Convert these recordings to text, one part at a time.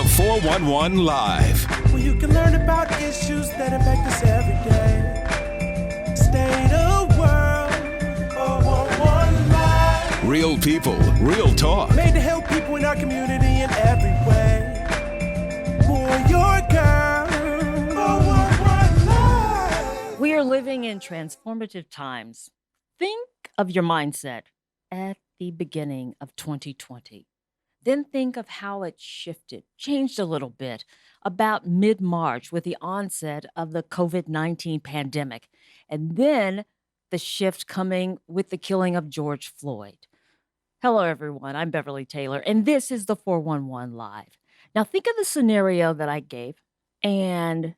The 411 Live. Where you can learn about issues that affect us every day. State of world, 411 Live. Real people, real talk. Made to help people in our community in every way. For your girl, 411 Live. We are living in transformative times. Think of your mindset at the beginning of 2020. Then think of how it shifted, changed a little bit about mid-March with the onset of the COVID-19 pandemic, and then the shift coming with the killing of George Floyd. Hello, everyone. I'm Beverly Taylor, and this is the 411 Live. Now, think of the scenario that I gave and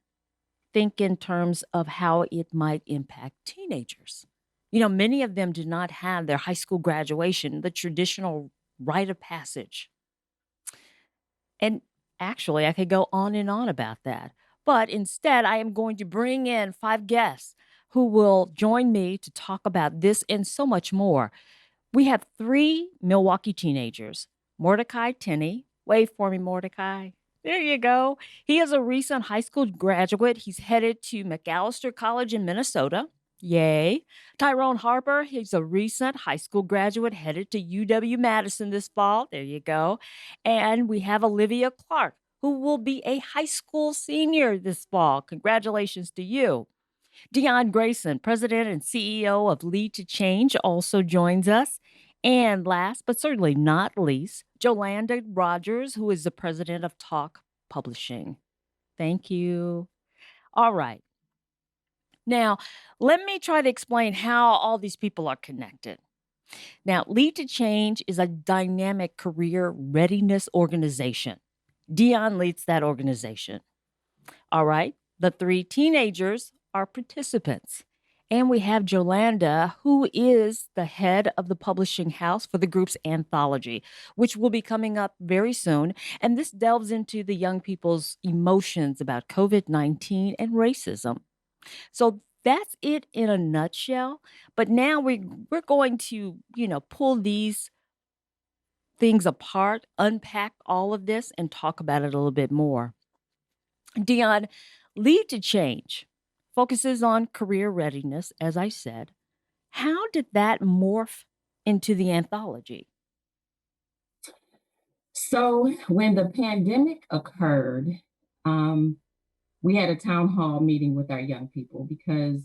think in terms of how it might impact teenagers. You know, many of them do not have their high school graduation, the traditional rite of passage. And actually, I could go on and on about that. But instead, I am going to bring in 5 guests who will join me to talk about this and so much more. We have 3 Milwaukee teenagers. Mordechai Tinney. Wave for me, Mordechai. There you go. He is a recent high school graduate. He's headed to McAllister College in Minnesota. Yay. Tyrone Harper, he's a recent high school graduate headed to UW-Madison this fall. There you go. And we have Olivia Clark, who will be a high school senior this fall. Congratulations to you. Dionne Grayson, president and CEO of Lead2Change, also joins us. And last but certainly not least, Jolanda Rogers, who is the president of T.A.L.K Publishing. Thank you. All right. Now, let me try to explain how all these people are connected. Now, Lead2Change is a dynamic career readiness organization. Dionne leads that organization. All right. The 3 teenagers are participants. And we have Jolanda, who is the head of the publishing house for the group's anthology, which will be coming up very soon. And this delves into the young people's emotions about COVID-19 and racism. So that's it in a nutshell. But now we're going to, pull these things apart, unpack all of this, and talk about it a little bit more. Dionne, Lead2Change focuses on career readiness, as I said. How did that morph into the anthology? So when the pandemic occurred, we had a town hall meeting with our young people because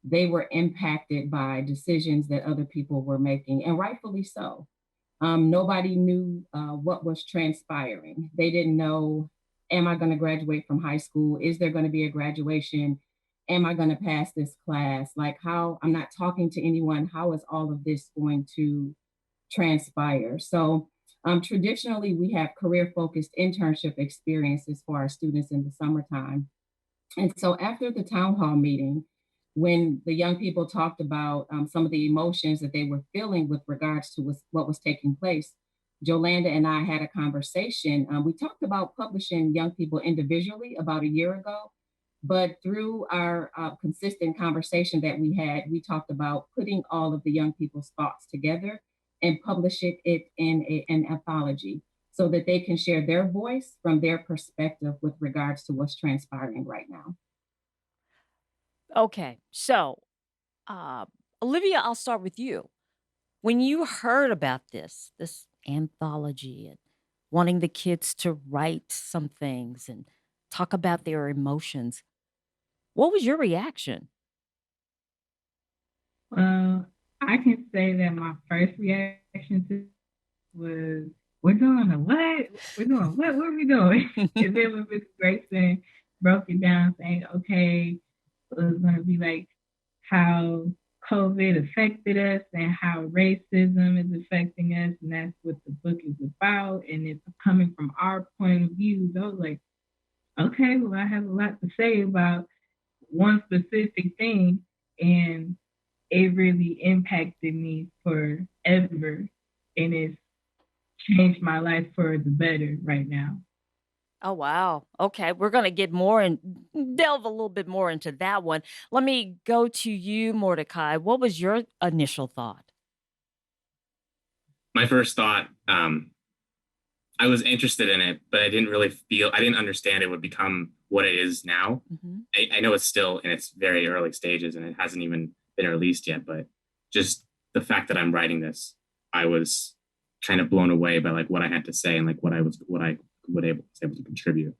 they were impacted by decisions that other people were making, and rightfully so. Nobody knew what was transpiring. They didn't know, am I going to graduate from high school? Is there going to be a graduation? Am I going to pass this class? Like I'm not talking to anyone. How is all of this going to transpire? So traditionally, we have career-focused internship experiences for our students in the summertime. And so after the town hall meeting, when the young people talked about some of the emotions that they were feeling with regards to what was taking place, Jolanda and I had a conversation. We talked about publishing young people individually about a year ago, but through our consistent conversation that we had, we talked about putting all of the young people's thoughts together and publishing it in an anthology so that they can share their voice from their perspective with regards to what's transpiring right now. Okay, so Olivia, I'll start with you. When you heard about this anthology and wanting the kids to write some things and talk about their emotions, what was your reaction? Well, I can say that my first reaction to was, we're doing a what? We're doing what? What are we doing? And then when Ms. Grayson broke it down saying, okay, it was going to be like how COVID affected us and how racism is affecting us. And that's what the book is about. And it's coming from our point of view. I was like, okay, well, I have a lot to say about one specific thing. And it really impacted me forever. And it's changed my life for the better right now. Oh, wow. Okay, we're going to get more and delve a little bit more into that one. Let me go to you, Mordechai. What was your initial thought? My first thought I was interested in it, but I didn't understand it would become what it is now. Mm-hmm. I know it's still in its very early stages and it hasn't even been released yet, but just the fact that I'm writing this, I was kind of blown away by like what I had to say and like what I was able to contribute.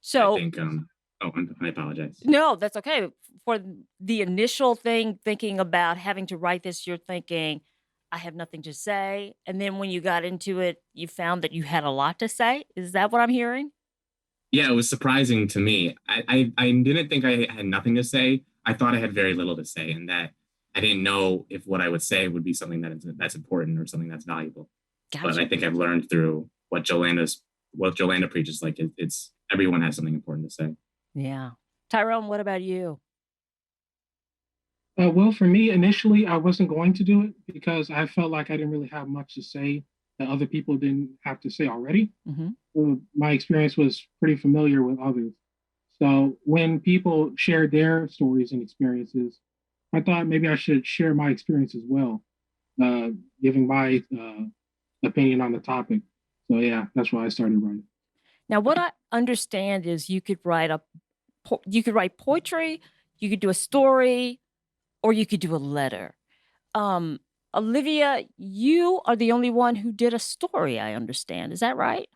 So I think, I apologize. no, that's okay. For the initial thing, thinking about having to write this, you're thinking, I have nothing to say. And then when you got into it, you found that you had a lot to say. Is that what I'm hearing? Yeah, it was surprising to me. I didn't think I had nothing to say. I thought I had very little to say, and that I didn't know if what I would say would be something that's important or something that's valuable. Gotcha. But I think I've learned through what Jolanda preaches. Like it's everyone has something important to say. Yeah. Tyrone, what about you? Well, for me, initially, I wasn't going to do it because I felt like I didn't really have much to say that other people didn't have to say already. Mm-hmm. My experience was pretty familiar with others. So when people shared their stories and experiences, I thought maybe I should share my experience as well, giving my opinion on the topic. So yeah, that's why I started writing. Now, what I understand is you could write poetry, you could do a story, or you could do a letter. Olivia, you are the only one who did a story, I understand. Is that right?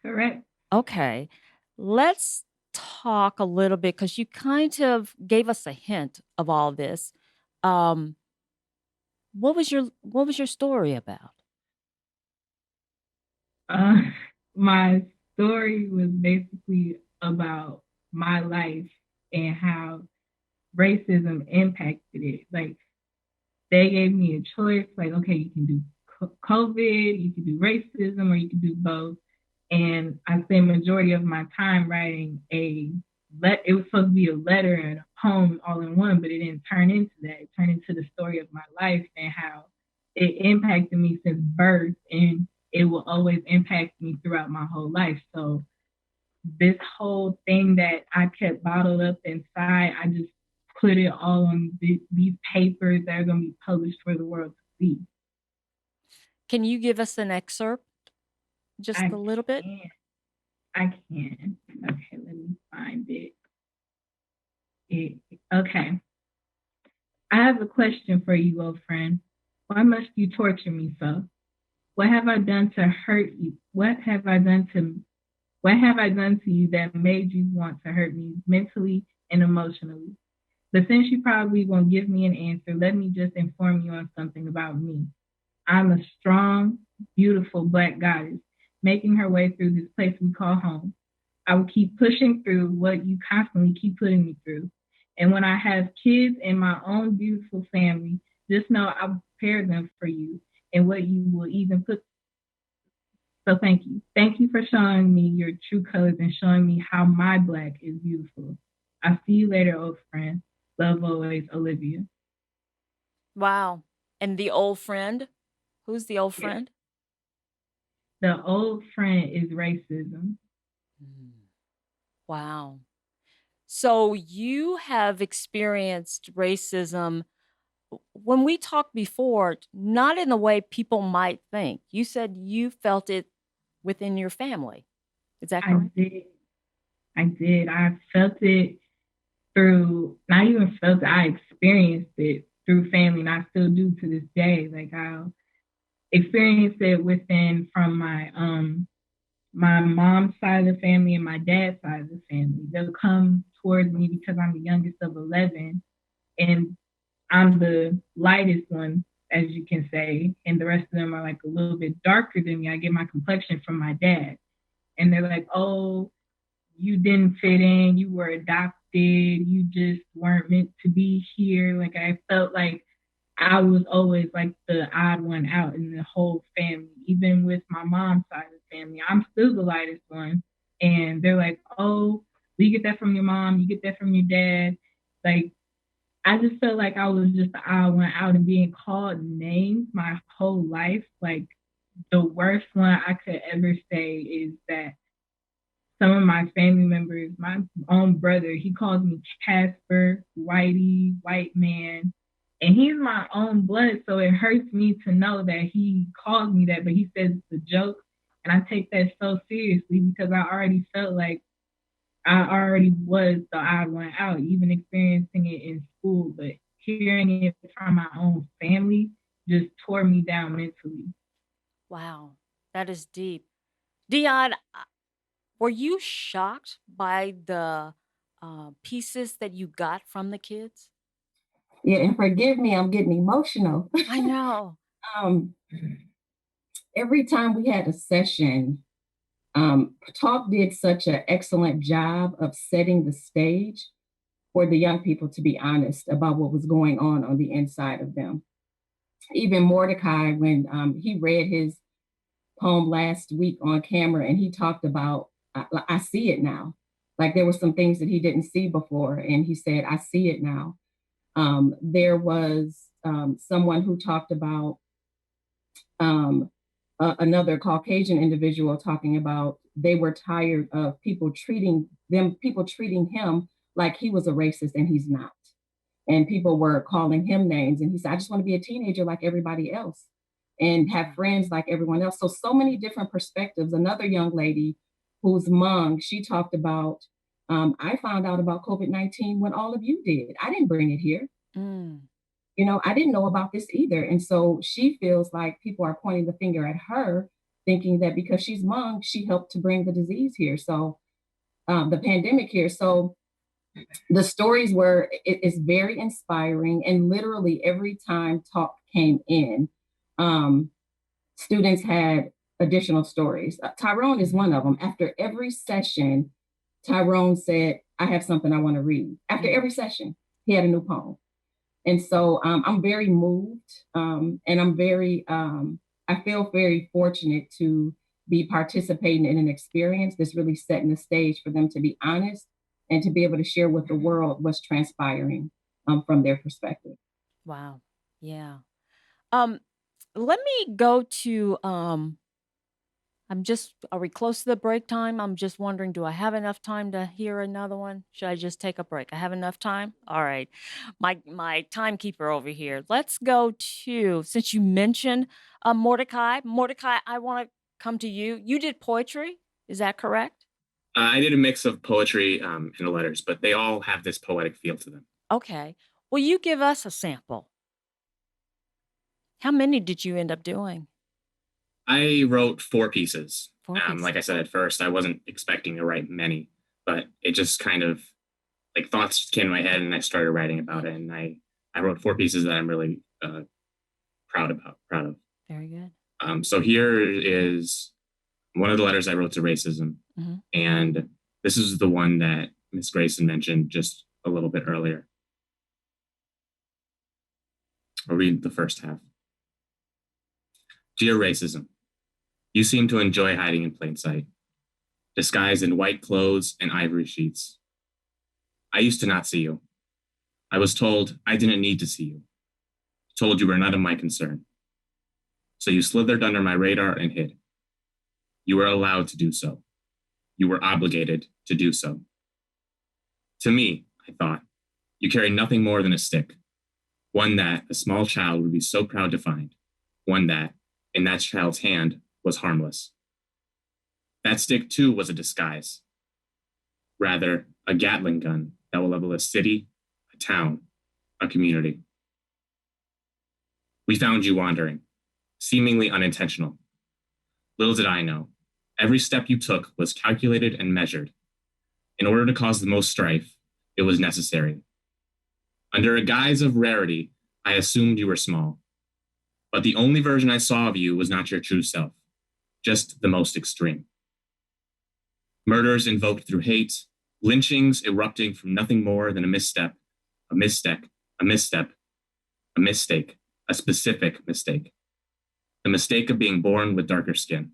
Correct. Okay. Let's talk a little bit because you kind of gave us a hint of all this. What was your story about? My story was basically about my life and how racism impacted it. Like, they gave me a choice, like, okay, you can do COVID, you can do racism, or you can do both. And I spent majority of my time writing it was supposed to be a letter and a poem all in one, but it didn't turn into that. It turned into the story of my life and how it impacted me since birth, and it will always impact me throughout my whole life. So this whole thing that I kept bottled up inside, I just put it all on these papers that are going to be published for the world to see. Can you give us an excerpt? Just a little bit? I can. Okay, let me find it. Okay. I have a question for you, old friend. Why must you torture me so? What have I done to hurt you? What have I done to you that made you want to hurt me mentally and emotionally? But since you probably won't give me an answer, let me just inform you on something about me. I'm a strong, beautiful Black goddess making her way through this place we call home. I will keep pushing through what you constantly keep putting me through. And when I have kids and my own beautiful family, just know I'll prepare them for you and what you will even put. So thank you. Thank you for showing me your true colors and showing me how my Black is beautiful. I'll see you later, old friend. Love always, Olivia. Wow. And the old friend? Who's the old friend? The old friend is racism. Wow. So you have experienced racism when we talked before, not in the way people might think. You said you felt it within your family. Is that correct? I did. I felt it through, not even felt it, I experienced it through family, and I still do to this day. Like, I'll experience it from my mom's side of the family and my dad's side of the family. They'll come towards me because I'm the youngest of 11, and I'm the lightest one, as you can say, and the rest of them are like a little bit darker than me. I get my complexion from my dad. And they're like, oh, you didn't fit in, you were adopted, you just weren't meant to be here. Like, I felt like I was always like the odd one out in the whole family. Even with my mom's side of the family, I'm still the lightest one. And they're like, oh, you get that from your mom, you get that from your dad. Like, I just felt like I was just the odd one out, and being called names my whole life. Like, the worst one I could ever say is that some of my family members, my own brother, he calls me Casper, Whitey, white man. And he's my own blood, so it hurts me to know that he calls me that, but he says it's a joke. And I take that so seriously because I already felt like I already was the odd one out, even experiencing it in school, but hearing it from my own family just tore me down mentally. Wow, that is deep. Dionne, were you shocked by the pieces that you got from the kids? Yeah, and forgive me, I'm getting emotional. I know. um, every time we had a session, Talk did such an excellent job of setting the stage for the young people to be honest about what was going on the inside of them. Even Mordechai, when he read his poem last week on camera and he talked about, I see it now. Like there were some things that he didn't see before. And he said, I see it now. There was someone who talked about another Caucasian individual talking about they were tired of people treating him like he was a racist and he's not. And people were calling him names. And he said, I just want to be a teenager like everybody else and have friends like everyone else. So many different perspectives. Another young lady who's Hmong, she talked about, I found out about COVID-19 when all of you did. I didn't bring it here. Mm. I didn't know about this either. And so she feels like people are pointing the finger at her, thinking that because she's Hmong, she helped to bring the disease here. So the pandemic here. So the stories were, it's very inspiring. And literally every time Talk came in, students had additional stories. Tyrone is one of them. After every session, Tyrone said, I have something I want to read. After every session, he had a new poem. And so I'm very moved and I feel very fortunate to be participating in an experience that's really setting the stage for them to be honest and to be able to share with the world what's transpiring from their perspective. Wow. Yeah. Let me go to are we close to the break time? I'm just wondering, do I have enough time to hear another one? Should I just take a break? I have enough time? All right. My timekeeper over here. Let's go to, since you mentioned Mordechai. Mordechai, I want to come to you. You did poetry. Is that correct? I did a mix of poetry and letters, but they all have this poetic feel to them. Okay. Will you give us a sample? How many did you end up doing? I wrote 4 pieces. 4 pieces. Like I said at first, I wasn't expecting to write many, but it just kind of like thoughts came to my head and I started writing about it. And I wrote 4 pieces that I'm really proud of. Very good. So here is one of the letters I wrote to racism. Mm-hmm. And this is the one that Ms. Grayson mentioned just a little bit earlier. I'll read the first half. Dear racism, you seem to enjoy hiding in plain sight, disguised in white clothes and ivory sheets. I used to not see you. I was told I didn't need to see you, told you were none of my concern. So you slithered under my radar and hid. You were allowed to do so. You were obligated to do so. To me, I thought, you carry nothing more than a stick, one that a small child would be so proud to find, one that, in that child's hand, was harmless. That stick, too, was a disguise. Rather, a Gatling gun that will level a city, a town, a community. We found you wandering, seemingly unintentional. Little did I know, every step you took was calculated and measured. In order to cause the most strife, it was necessary. Under a guise of rarity, I assumed you were small. But the only version I saw of you was not your true self, just the most extreme. Murders invoked through hate, lynchings erupting from nothing more than a misstep, a misstep, a misstep, a mistake, a specific mistake. The mistake of being born with darker skin.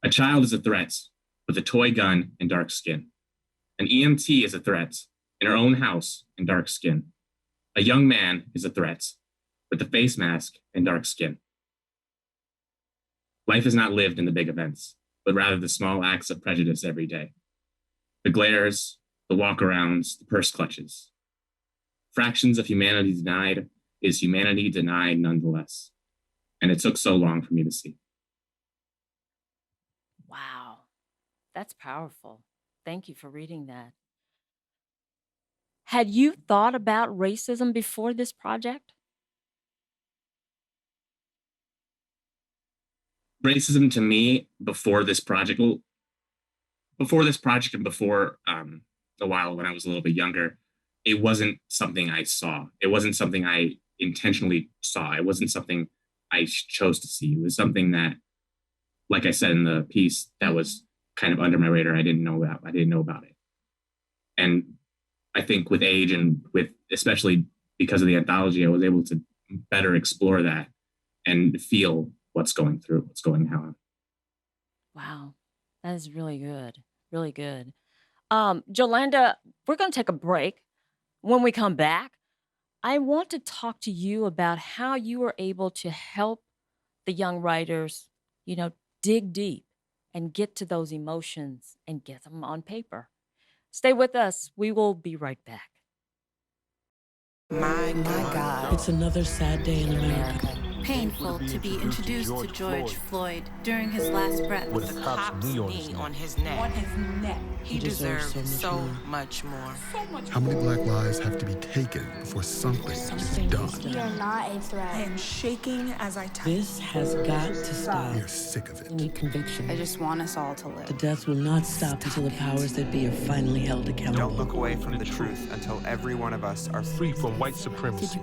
A child is a threat with a toy gun and dark skin. An EMT is a threat in her own house and dark skin. A young man is a threat with a face mask and dark skin. Life is not lived in the big events, but rather the small acts of prejudice every day. The glares, the walkarounds, the purse clutches. Fractions of humanity denied is humanity denied nonetheless. And it took so long for me to see. That's powerful. Thank you for reading that. Had you thought about racism before this project? Racism to me before this project, well, before this project and before a while when I was a little bit younger, it wasn't something I saw. It wasn't something I intentionally saw. It wasn't something I chose to see. It was something that, like I said in the piece, that was kind of under my radar. I didn't know about it. And I think with age and with, especially because of the anthology, I was able to better explore that and feel what's going on. Wow, that is really good. Really good. Jolanda, we're going to take a break. When we come back, I want to talk to you about how you were able to help the young writers, dig deep and get to those emotions and get them on paper. Stay with us. We will be right back. My God. It's another sad day in America. Painful to be introduced to George Floyd during his last breath. With the cop's knee on his neck. He deserves so much more. How many black lives have to be taken before something is done? We are not a threat. I am shaking as I type. This has got to stop. We are sick of it. We need conviction. I just want us all to live. The deaths will not stop until the powers that be are finally held accountable. Don't look away from the truth until every one of us are free from white supremacy.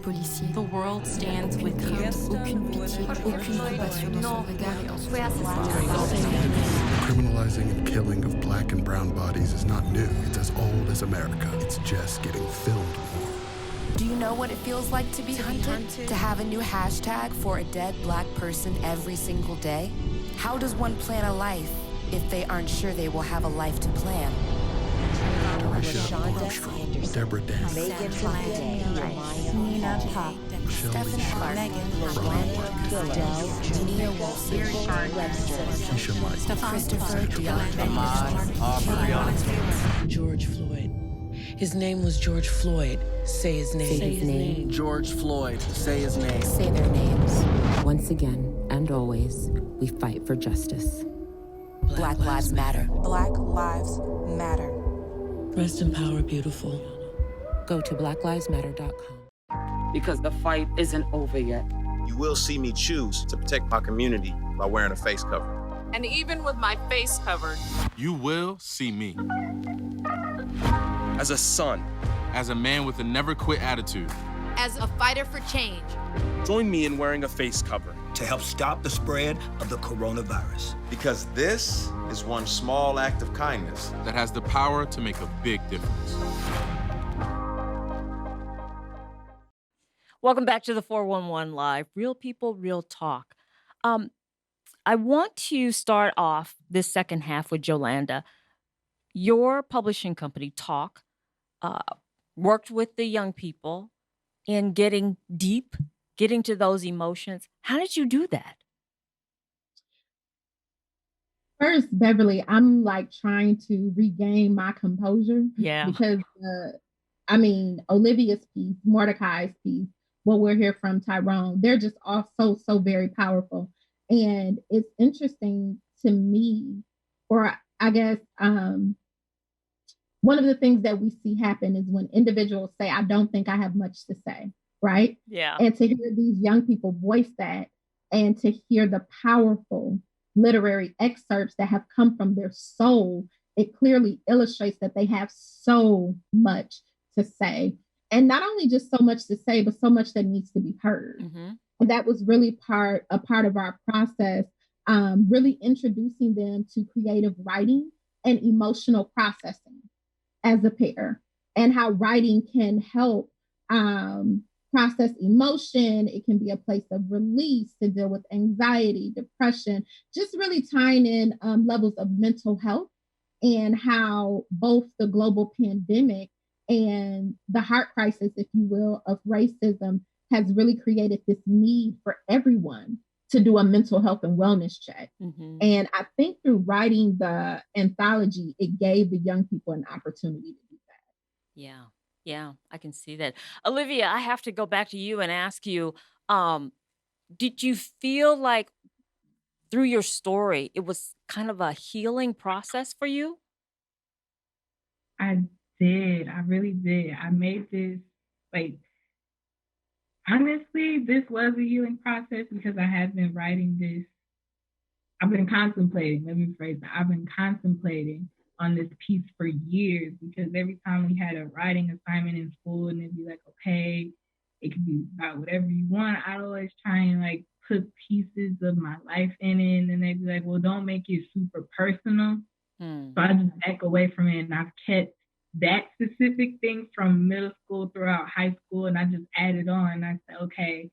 The world stands with you. Criminalizing and killing of black and brown bodies is not new. It's as old as America. It's just getting filmed more. Do you know what it feels like to be hunted? To have a new hashtag for a dead black person every single day? How does one plan a life if they aren't sure they will have a life to plan? Deborah Dan, Nina Pop, Stephen Clark, Megan, Nia Wilson, Keisha Mike, Christopher, Dionne, George Floyd. His name was George Floyd. Say his name. Say his name. George Floyd, say his name. Say their names. Once again and always, we fight for justice. Black Lives Matter. Black Lives Matter. Rest in power, beautiful. Go to blacklivesmatter.com. Because the fight isn't over yet. You will see me choose to protect my community by wearing a face cover. And even with my face covered, You will see me As a son, as a man with a never quit attitude. As a fighter for change. join me in wearing a face cover. To help stop the spread of the coronavirus. Because this is one small act of kindness that has the power to make a big difference. Welcome back to the 411 Live. Real people, real talk. I want to start off this second half with Jolanda. Your publishing company, T.A.L.K, worked with the young people in getting deep, getting to those emotions. How did you do that? First, Beverly, I'm like trying to regain my composure. Yeah. Because, Olivia's piece, Mordechai's piece, what we'll hear from Tyrone, they're just all so very powerful. And it's interesting to me, or I guess one of the things that we see happen is when individuals say, I don't think I have much to say, right? Yeah. And to hear these young people voice that and to hear the powerful literary excerpts that have come from their soul, it clearly illustrates that they have so much to say. And not only just so much to say, but so much that needs to be heard. Mm-hmm. And that was really a part of our process, really introducing them to creative writing and emotional processing as a pair, and how writing can help process emotion. It can be a place of release to deal with anxiety, depression, just really tying in levels of mental health, and how both the global pandemic and the heart crisis, if you will, of racism has really created this need for everyone to do a mental health and wellness check. Mm-hmm. And I think through writing the anthology, it gave the young people an opportunity to do that. Yeah, I can see that. Olivia, I have to go back to you and ask you, did you feel like through your story, it was kind of a healing process for you? I did. I really did. I made this, like, honestly, this was a healing process because I had been writing this. I've been contemplating, let me phrase that. I've been contemplating on this piece for years because every time we had a writing assignment in school and it'd be like, okay, it could be about whatever you want. I'd always try and like put pieces of my life in it. And then they'd be like, well, don't make it super personal. So I just back away from it, and I've kept that specific thing from middle school throughout high school, and I just added on. And I said, okay,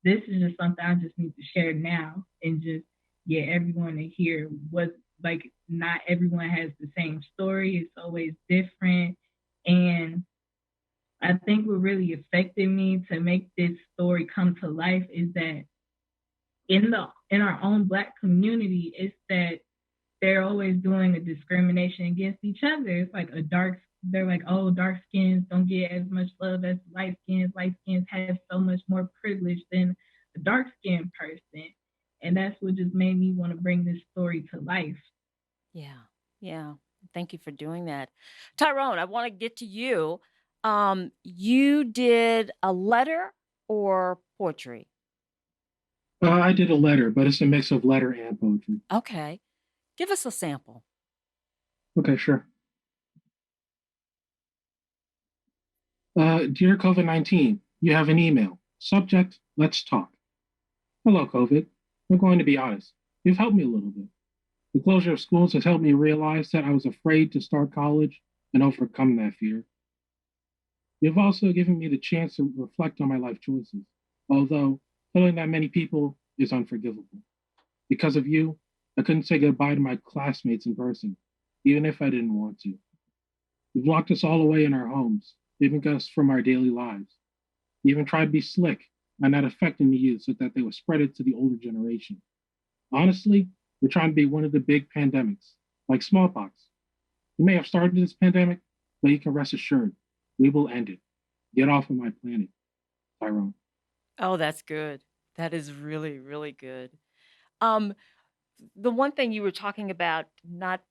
this is just something I just need to share now and just get everyone to hear what, like, not everyone has the same story. It's always different. And I think what really affected me to make this story come to life is that in our own Black community, it's that they're always doing a discrimination against each other. It's like they're like, oh, dark skins don't get as much love as light skins. Light skins have so much more privilege than a dark skinned person. And that's what just made me want to bring this story to life. Yeah. Yeah. Thank you for doing that. Tyrone, I want to get to you. You did a letter or poetry? I did a letter, but it's a mix of letter and poetry. Okay. Give us a sample. Okay, sure. Dear COVID-19, you have an email. Subject, let's talk. Hello, COVID. I'm going to be honest. You've helped me a little bit. The closure of schools has helped me realize that I was afraid to start college and overcome that fear. You've also given me the chance to reflect on my life choices, although killing that many people is unforgivable. Because of you, I couldn't say goodbye to my classmates in person, even if I didn't want to. You've locked us all away in our homes, leaving us from our daily lives. You even tried to be slick by not affecting the youth so that they would spread it to the older generation. Honestly, we're trying to be one of the big pandemics, like smallpox. You may have started this pandemic, but you can rest assured, we will end it. Get off of my planet, Tyrone. Oh, that's good. That is really, really good. Um, the one thing you were talking about not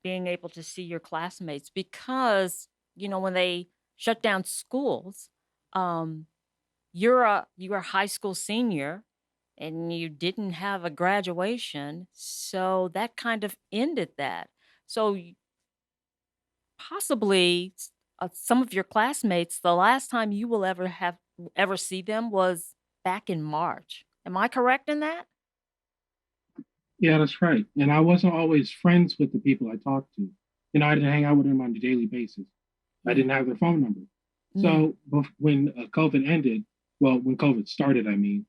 being able to see your classmates because, when they shut down schools, you're a high school senior and you didn't have a graduation, so that kind of ended that. So possibly some of your classmates, the last time you will ever see them was back in March. Am I correct in that? Yeah, that's right. And I wasn't always friends with the people I talked to. I didn't hang out with them on a daily basis. I didn't have their phone number. So when COVID ended, well, when COVID started, I mean,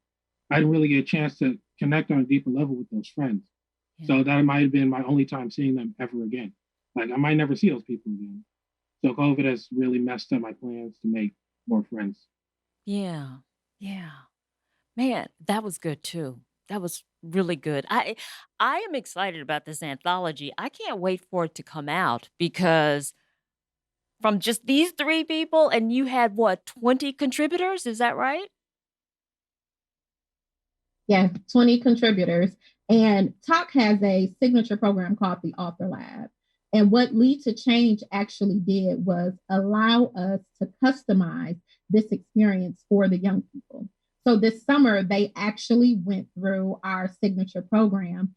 I didn't really get a chance to connect on a deeper level with those friends. Yeah. So that might have been my only time seeing them ever again. Like I might never see those people again. So COVID has really messed up my plans to make more friends. Yeah. Yeah. Man, that was good too. That was really good. I am excited about this anthology. I can't wait for it to come out because from just these 3 people, and you had what, 20 contributors? Is that right? Yeah, 20 contributors. And T.A.L.K has a signature program called the Author Lab. And what Lead2Change actually did was allow us to customize this experience for the young people. So this summer, they actually went through our signature program.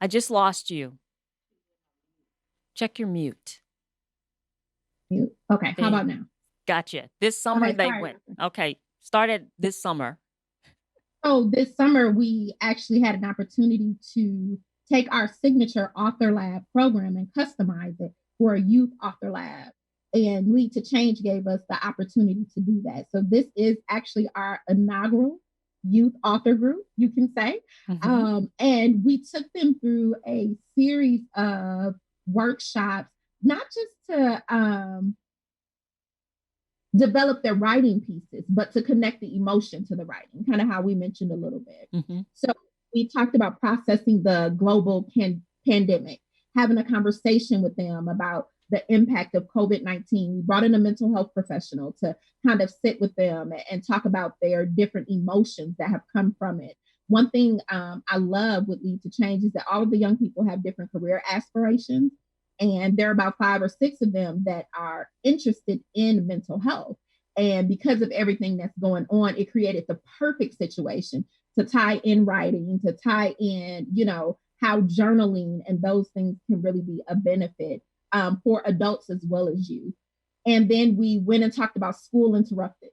I just lost you. Check your mute. Mute. Okay, how about now? Gotcha. This summer they went. Okay, started this summer. So this summer, we actually had an opportunity to take our signature Author Lab program and customize it for a youth Author Lab. And Lead2Change gave us the opportunity to do that. So this is actually our inaugural youth author group, you can say. And we took them through a series of workshops, not just to develop their writing pieces, but to connect the emotion to the writing, kind of how we mentioned a little bit. So we talked about processing the global pandemic, having a conversation with them about the impact of COVID-19. We brought in a mental health professional to kind of sit with them and talk about their different emotions that have come from it. one thing I love with Lead2Change is that all of the young people have different career aspirations. And there are about 5 or 6 of them that are interested in mental health. And because of everything that's going on, it created the perfect situation to tie in writing, to tie in, how journaling and those things can really be a benefit for adults as well as youth. And then we went and talked about school interrupted.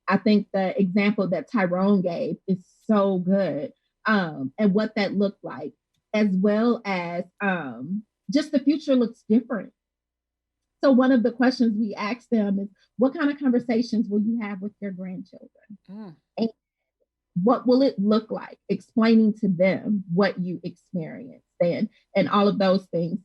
I think the example that Tyrone gave is so good, and what that looked like, as well as just the future looks different. So one of the questions we asked them is, what kind of conversations will you have with your grandchildren? And what will it look like? Explaining to them what you experienced and all of those things.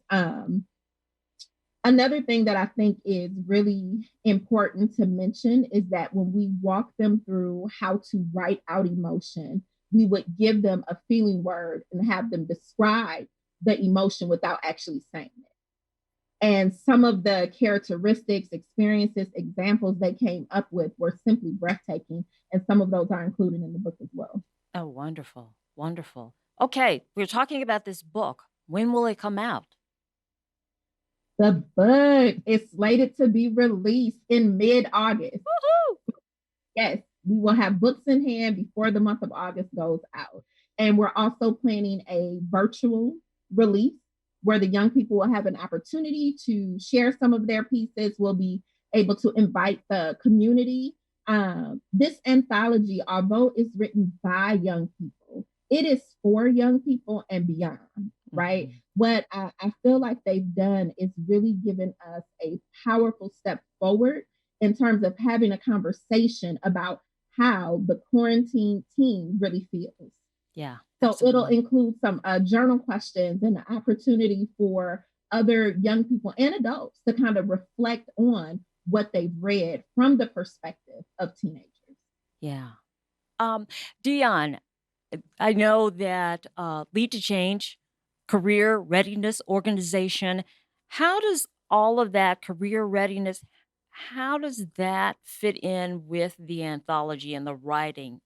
Another thing that I think is really important to mention is that when we walk them through how to write out emotion, we would give them a feeling word and have them describe the emotion without actually saying it. And some of the characteristics, experiences, examples they came up with were simply breathtaking. And some of those are included in the book as well. Oh, wonderful. Wonderful. Okay, we're talking about this book. When will it come out? The book is slated to be released in mid-August. Woohoo! Yes, we will have books in hand before the month of August goes out. And we're also planning a virtual release where the young people will have an opportunity to share some of their pieces. We'll be able to invite the community. This anthology, although it's written by young people, it is for young people and beyond, right? Mm-hmm. What I feel like they've done is really given us a powerful step forward in terms of having a conversation about how the quarantine team really feels. Yeah. So it'll include some journal questions and the opportunity for other young people and adults to kind of reflect on what they've read from the perspective of teenagers. Yeah. Dionne, I know that Lead2Change, career readiness organization, how does all of that career readiness, how does that fit in with the anthology and the writing?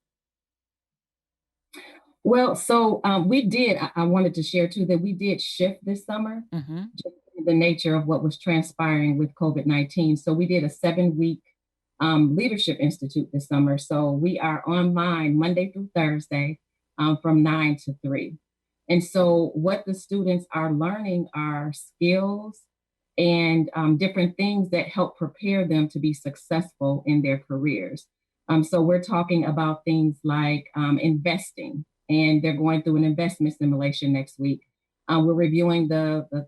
Well, so we did, I wanted to share too, that we did shift this summer, just the nature of what was transpiring with COVID-19. So we did a 7-week leadership institute this summer. So we are online Monday through Thursday from 9 to 3. And so what the students are learning are skills and different things that help prepare them to be successful in their careers. So we're talking about things like investing, and they're going through an investment simulation next week. We're reviewing the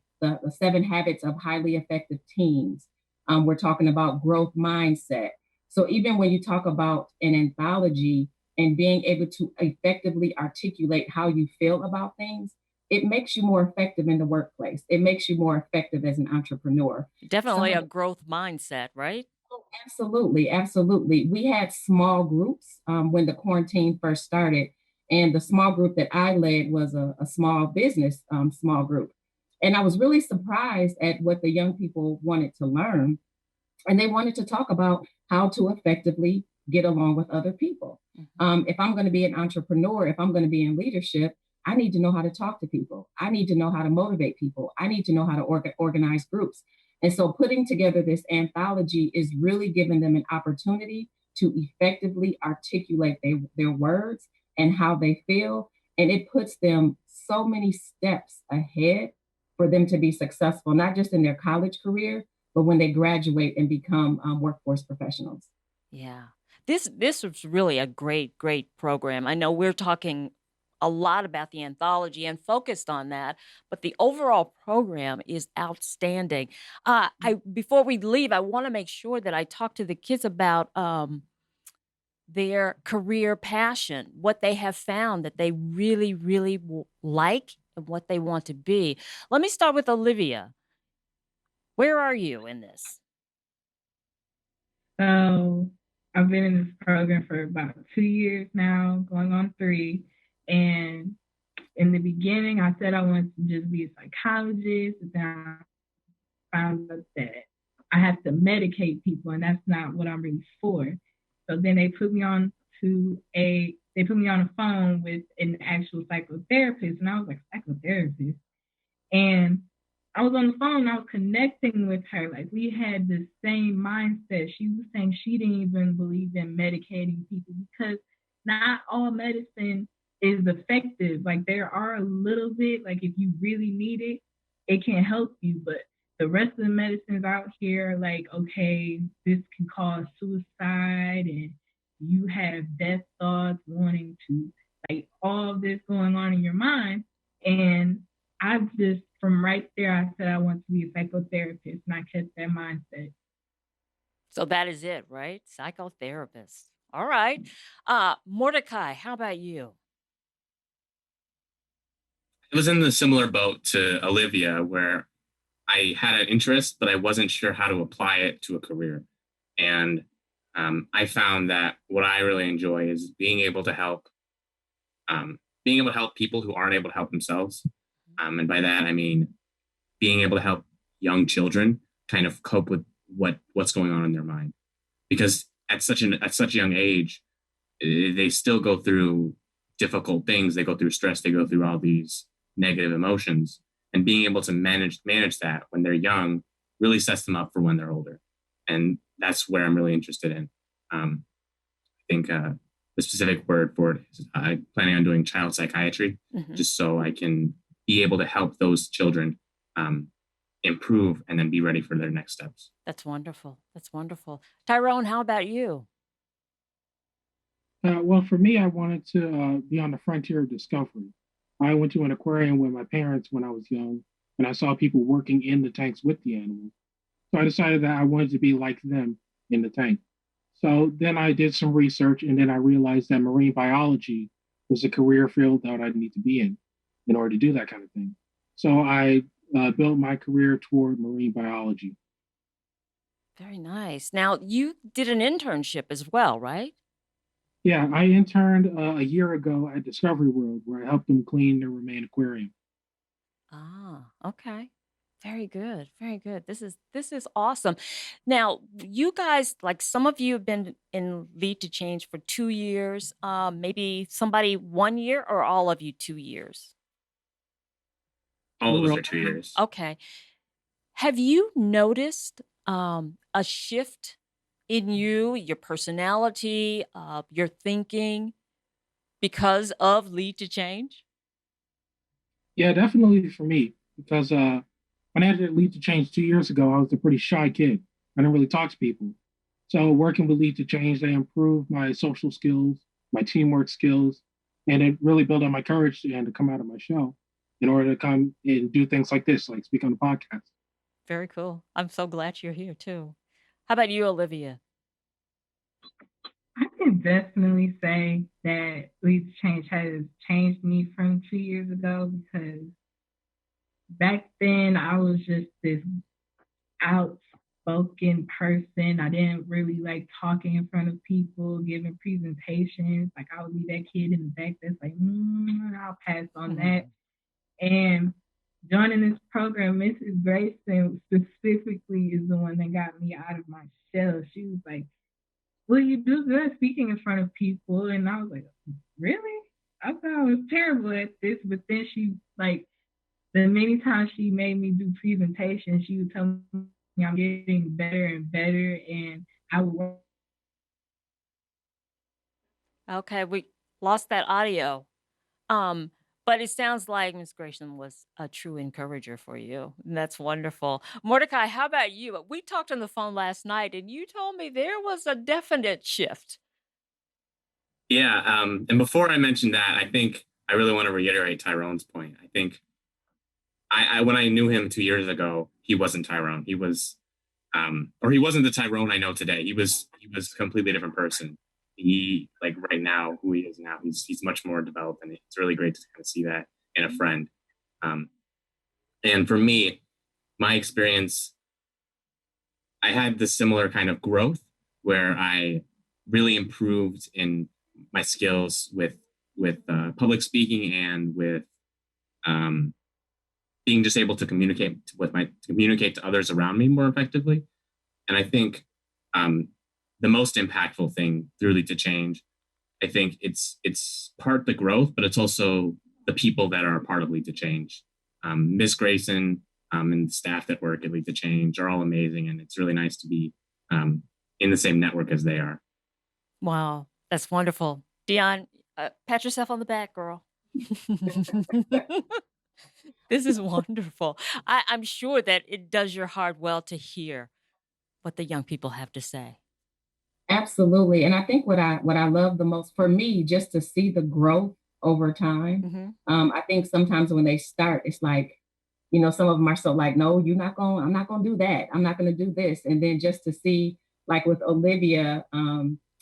7 habits of highly effective teams. We're talking about growth mindset. So even when you talk about an anthology and being able to effectively articulate how you feel about things, it makes you more effective in the workplace. It makes you more effective as an entrepreneur. Definitely a growth mindset, right? Oh, absolutely. Absolutely. We had small groups when the quarantine first started. And the small group that I led was a small business small group. And I was really surprised at what the young people wanted to learn. And they wanted to talk about how to effectively get along with other people. If I'm going to be an entrepreneur, if I'm going to be in leadership, I need to know how to talk to people. I need to know how to motivate people. I need to know how to organize groups. And so putting together this anthology is really giving them an opportunity to effectively articulate their words and how they feel. And it puts them so many steps ahead for them to be successful, not just in their college career, but when they graduate and become workforce professionals. Yeah. This was really a great program. I know we're talking a lot about the anthology and focused on that, but the overall program is outstanding. Before we leave, I want to make sure that I talk to the kids about their career passion, what they have found that they really, really like and what they want to be. Let me start with Olivia. Where are you in this? So I've been in this program for about 2 years now, going on 3. And in the beginning, I said I wanted to just be a psychologist, but then I found out that I have to medicate people, and that's not what I'm really for. So then they put me on they put me on the phone with an actual psychotherapist, and I was like, psychotherapist? And I was on the phone, I was connecting with her. Like, we had the same mindset. She was saying she didn't even believe in medicating people because not all medicine is effective. Like, there are a little bit, like, if you really need it, it can help you. But the rest of the medicines out here are like, okay, this can cause suicide, and you have death thoughts, wanting to, like, all of this going on in your mind. And I've just, from right there, I said I want to be a psychotherapist, and I kept that mindset. So that is it, right? Psychotherapist. All right. Mordechai, how about you? I was in the similar boat to Olivia, where I had an interest, but I wasn't sure how to apply it to a career. And I found that what I really enjoy is being able to help people who aren't able to help themselves. And by that, I mean being able to help young children kind of cope with what's going on in their mind. Because at such a young age, they still go through difficult things. They go through stress. They go through all these negative emotions. And being able to manage that when they're young really sets them up for when they're older. And that's where I'm really interested in. I think the specific word for it is I'm planning on doing child psychiatry, just so I can be able to help those children improve and then be ready for their next steps. That's wonderful. That's wonderful. Tyrone, how about you? Well, for me, I wanted to be on the frontier of discovery. I went to an aquarium with my parents when I was young, and I saw people working in the tanks with the animals. So I decided that I wanted to be like them in the tank. So then I did some research, and then I realized that marine biology was a career field that I'd need to be in order to do that kind of thing. So I built my career toward marine biology. Very nice. Now, you did an internship as well, right? Yeah, I interned a year ago at Discovery World, where I helped them clean their main aquarium. Ah, okay. Very good. Very good. This is awesome. Now, you guys, like some of you have been in Lead2Change for 2 years, maybe somebody 1 year, or all of you 2 years? All of us are 2 years. Okay. Have you noticed a shift in you, your personality, your thinking because of Lead2Change? Yeah, definitely for me, because when I did Lead2Change 2 years ago, I was a pretty shy kid. I didn't really talk to people. So working with Lead2Change, they improved my social skills, my teamwork skills, and it really built on my courage to come out of my shell in order to come and do things like this, like speak on the podcast. Very cool. I'm so glad you're here too. How about you, Olivia? I can definitely say that Lead2Change has changed me from 2 years ago, because back then I was just this outspoken person. I didn't really like talking in front of people, giving presentations. Like, I would be that kid in the back that's like, I'll pass on that. And joining this program, Mrs. Grayson specifically is the one that got me out of my shell. She was like, well, you do good speaking in front of people. And I was like, really? I thought I was terrible at this. But then she, like, the many times she made me do presentations, she would tell me I'm getting better and better. And I would work. Okay, we lost that audio. But it sounds like Ms. Grayson was a true encourager for you. And that's wonderful. Mordechai, how about you? We talked on the phone last night, and you told me there was a definite shift. Yeah, and before I mention that, I think I really want to reiterate Tyrone's point. I think I when I knew him 2 years ago, he wasn't Tyrone. He was, or he wasn't the Tyrone I know today. He was a completely different person. He, like, right now, who he is now, he's much more developed, and it's really great to kind of see that in a friend. And for me, my experience, I had this similar kind of growth where I really improved in my skills with public speaking and with being just able to communicate to others around me more effectively. And I think the most impactful thing through Lead2Change I think it's part the growth, but it's also the people that are a part of Lead2Change. Miss Grayson and the staff that work at Lead2Change are all amazing, and it's really nice to be in the same network as they are. Wow, that's wonderful. Dionne, pat yourself on the back, girl. This is wonderful. I'm sure that it does your heart well to hear what the young people have to say. Absolutely. And I think what I love the most for me, just to see the growth over time. I think sometimes when they start, it's like, you know, some of them are so like, no, I'm not going to do that. I'm not going to do this. And then just to see, like with Olivia,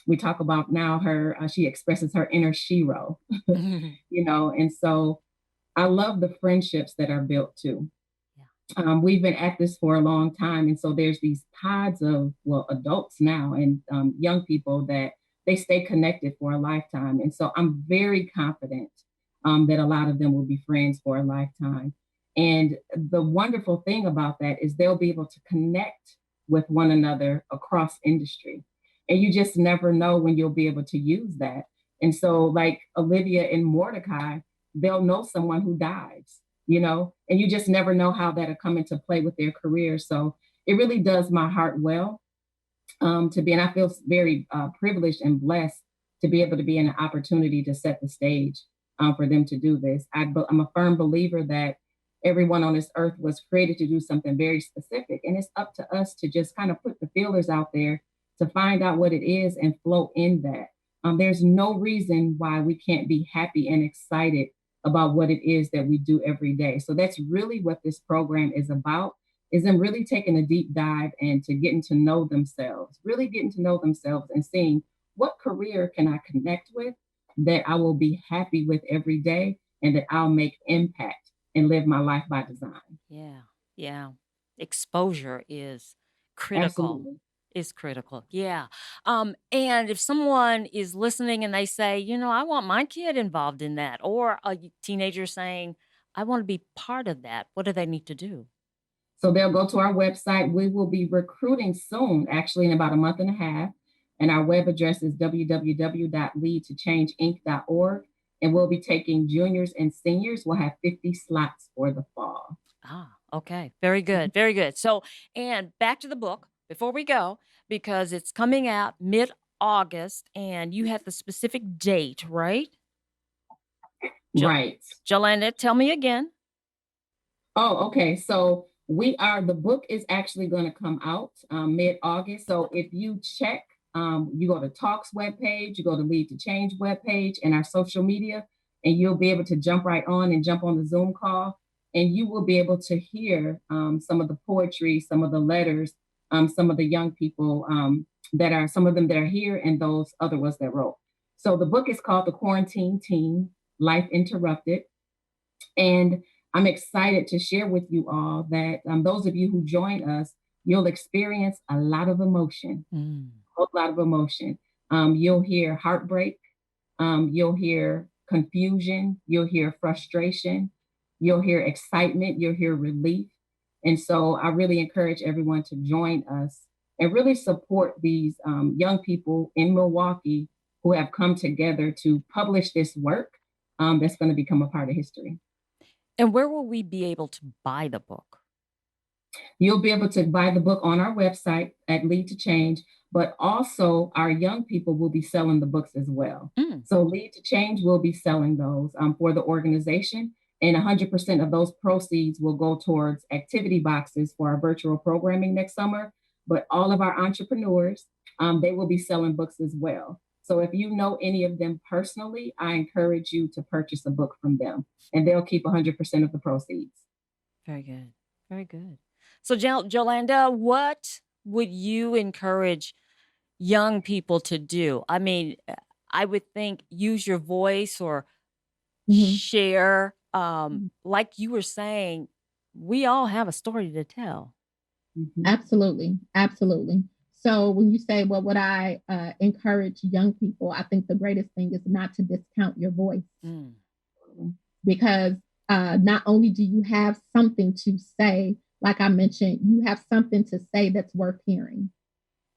we talk about now she expresses her inner shero, you know, and so I love the friendships that are built too. We've been at this for a long time. And so there's these pods of, well, adults now and young people that they stay connected for a lifetime. And so I'm very confident that a lot of them will be friends for a lifetime. And the wonderful thing about that is they'll be able to connect with one another across industry. And you just never know when you'll be able to use that. And so like Olivia and Mordechai, they'll know someone who dies, you know, and you just never know how that'll come into play with their career. So it really does my heart well to be, and I feel very privileged and blessed to be able to be in an opportunity to set the stage for them to do this. I'm a firm believer that everyone on this earth was created to do something very specific, and it's up to us to just kind of put the feelers out there to find out what it is and flow in that. There's no reason why we can't be happy and excited about what it is that we do every day. So that's really what this program is about, is them really taking a deep dive into getting to know themselves, really getting to know themselves and seeing what career can I connect with that I will be happy with every day and that I'll make impact and live my life by design. Yeah, yeah. Exposure is critical. Absolutely. Is critical. Yeah. And if someone is listening and they say, you know, I want my kid involved in that, or a teenager saying, I want to be part of that, what do they need to do? So they'll go to our website. We will be recruiting soon, actually in about a month and a half. And our web address is www.lead2changeinc.org. And we'll be taking juniors and seniors. We'll have 50 slots for the fall. Ah, okay. Very good. Very good. So, and back to the book before we go, because it's coming out mid-August and you have the specific date, right? Right. Jolanda, tell me again. Oh, okay. So the book is actually going to come out mid-August. So if you check, you go to T.A.L.K's webpage, you go to Lead2Change webpage and our social media, and you'll be able to jump on the Zoom call, and you will be able to hear some of the poetry, some of the letters, some of the young people some of them that are here and those other ones that wrote. So the book is called The Quarantine Teen, Life Interrupted. And I'm excited to share with you all that those of you who join us, you'll experience a lot of emotion, a whole lot of emotion. You'll hear heartbreak, you'll hear confusion, you'll hear frustration, you'll hear excitement, you'll hear relief. And so I really encourage everyone to join us and really support these young people in Milwaukee who have come together to publish this work that's going to become a part of history. And where will we be able to buy the book? You'll be able to buy the book on our website at Lead2Change, but also our young people will be selling the books as well. So Lead2Change will be selling those for the organization, and 100% of those proceeds will go towards activity boxes for our virtual programming next summer. But all of our entrepreneurs, they will be selling books as well. So if you know any of them personally, I encourage you to purchase a book from them, and they'll keep 100% of the proceeds. Very good. Very good. So Jolanda, what would you encourage young people to do? I mean, I would think use your voice or share. Like you were saying, we all have a story to tell. Absolutely. Absolutely. So when you say, what would I encourage young people? I think the greatest thing is not to discount your voice. Because not only do you have something to say, like I mentioned, you have something to say that's worth hearing.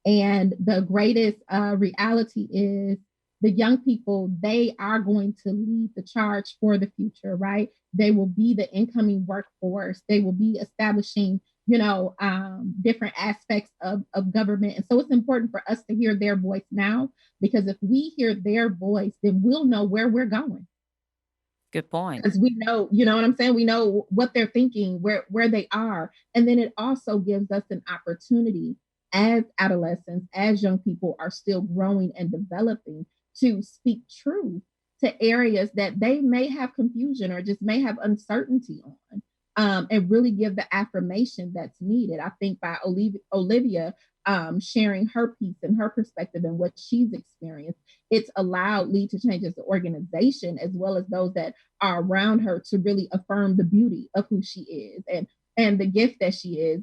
And the greatest reality is the young people, they are going to lead the charge for the future, right? They will be the incoming workforce. They will be establishing, different aspects of government. And so it's important for us to hear their voice now, because if we hear their voice, then we'll know where we're going. Good point. Because we know, you know what I'm saying? We know what they're thinking, where they are. And then it also gives us an opportunity as adolescents, as young people are still growing and developing, to speak truth to areas that they may have confusion or just may have uncertainty on, and really give the affirmation that's needed. I think by Olivia sharing her piece and her perspective and what she's experienced, it's allowed Lead2Change as an organization, as well as those that are around her, to really affirm the beauty of who she is and the gift that she is.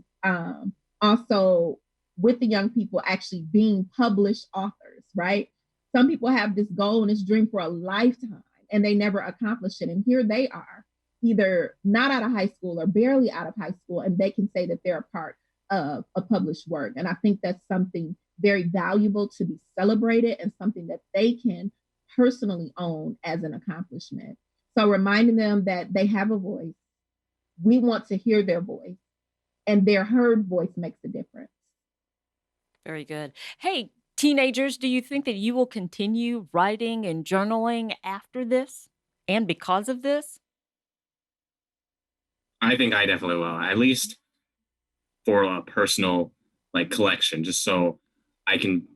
Also, with the young people actually being published authors, right? Some people have this goal and this dream for a lifetime and they never accomplish it. And here they are, either not out of high school or barely out of high school, and they can say that they're a part of a published work. And I think that's something very valuable to be celebrated and something that they can personally own as an accomplishment. So reminding them that they have a voice, we want to hear their voice, and their heard voice makes a difference. Very good. Hey, teenagers, do you think that you will continue writing and journaling after this and because of this? I think I definitely will, at least for a personal collection, just so I can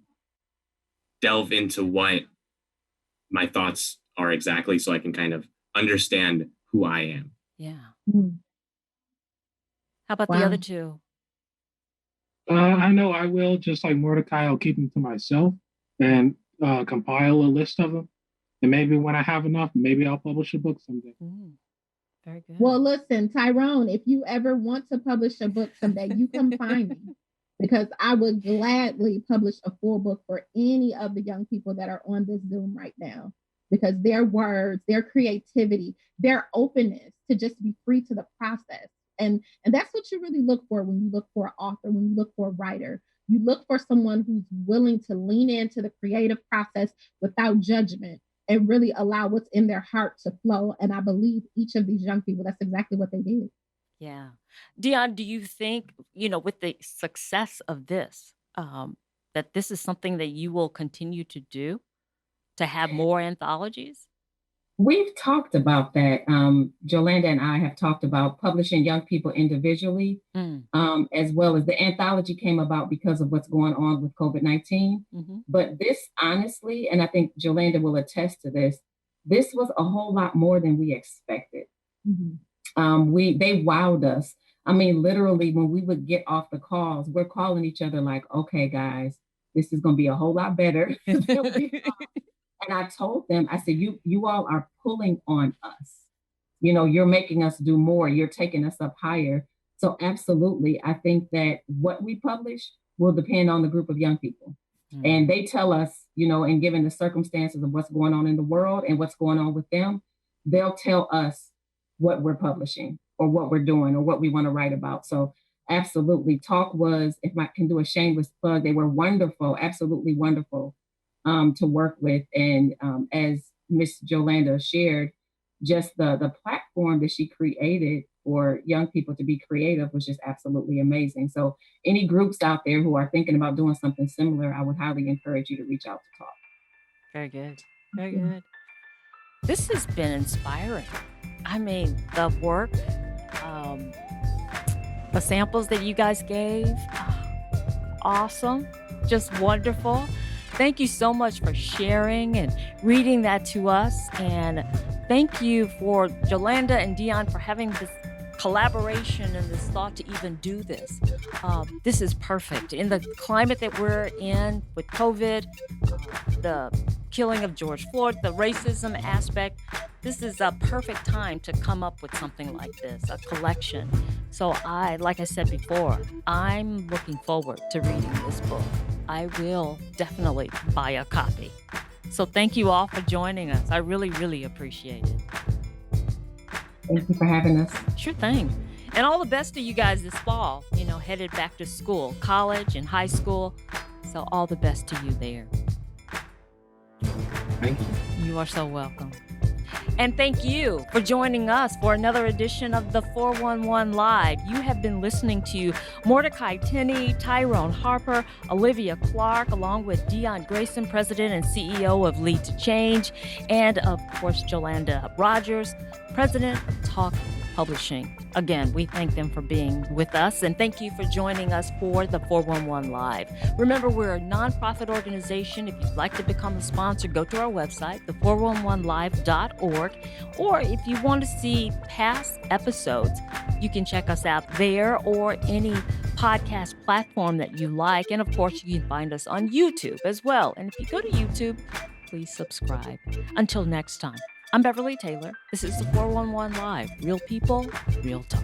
delve into what my thoughts are exactly, so I can kind of understand who I am. Yeah. Mm. How about the other two? I know I will, just like Mordechai, I'll keep them to myself and compile a list of them. And maybe when I have enough, maybe I'll publish a book someday. Very good. Well, listen, Tyrone, if you ever want to publish a book someday, you come find me, because I would gladly publish a full book for any of the young people that are on this Zoom right now, because their words, their creativity, their openness to just be free to the process. And that's what you really look for when you look for an author, when you look for a writer. You look for someone who's willing to lean into the creative process without judgment and really allow what's in their heart to flow. And I believe each of these young people, that's exactly what they did. Yeah. Dionne, do you think, with the success of this, that this is something that you will continue to do, to have more anthologies? We've talked about that. Jolanda and I have talked about publishing young people individually, as well as the anthology came about because of what's going on with COVID-19. But this, honestly, and I think Jolanda will attest to this, this was a whole lot more than we expected. They wowed us. I mean, literally, when we would get off the calls, we're calling each other like, okay, guys, this is going to be a whole lot better. And I told them, I said, you all are pulling on us. You're making us do more. You're taking us up higher. So absolutely, I think that what we publish will depend on the group of young people. And they tell us, and given the circumstances of what's going on in the world and what's going on with them, they'll tell us what we're publishing or what we're doing or what we want to write about. So absolutely, T.A.L.K was, if I can do a shameless plug, they were wonderful, absolutely wonderful to work with. And as Miss Jolanda shared, just the platform that she created for young people to be creative was just absolutely amazing. So any groups out there who are thinking about doing something similar, I would highly encourage you to reach out to T.A.L.K. Very good. Very good. This has been inspiring. I mean, the work, the samples that you guys gave, awesome, just wonderful. Thank you so much for sharing and reading that to us. And thank you for Jolanda and Dionne for having this collaboration and this thought to even do this. This is perfect. In the climate that we're in with COVID, the killing of George Floyd, the racism aspect, this is a perfect time to come up with something like this, a collection. So like I said before, I'm looking forward to reading this book. I will definitely buy a copy. So thank you all for joining us. I really, really appreciate it. Thank you for having us. Sure thing. And all the best to you guys this fall, headed back to school, college and high school. So all the best to you there. Thank you. You are so welcome. And thank you for joining us for another edition of the 411 Live. You have been listening to Mordechai Tinney, Tyrone, Harper, Olivia Clark, along with Dionne Grayson, President and CEO of Lead2Change, and of course, Jolanda Rogers, President of T.A.L.K Publishing. Again, we thank them for being with us, and thank you for joining us for the 411 Live. Remember, we're a nonprofit organization. If you'd like to become a sponsor, go to our website, the411live.org, or if you want to see past episodes, you can check us out there or any podcast platform that you like. And of course, you can find us on YouTube as well. And if you go to YouTube, please subscribe. Until next time. I'm Beverly Taylor. This is the 411 Live. Real people, real talk.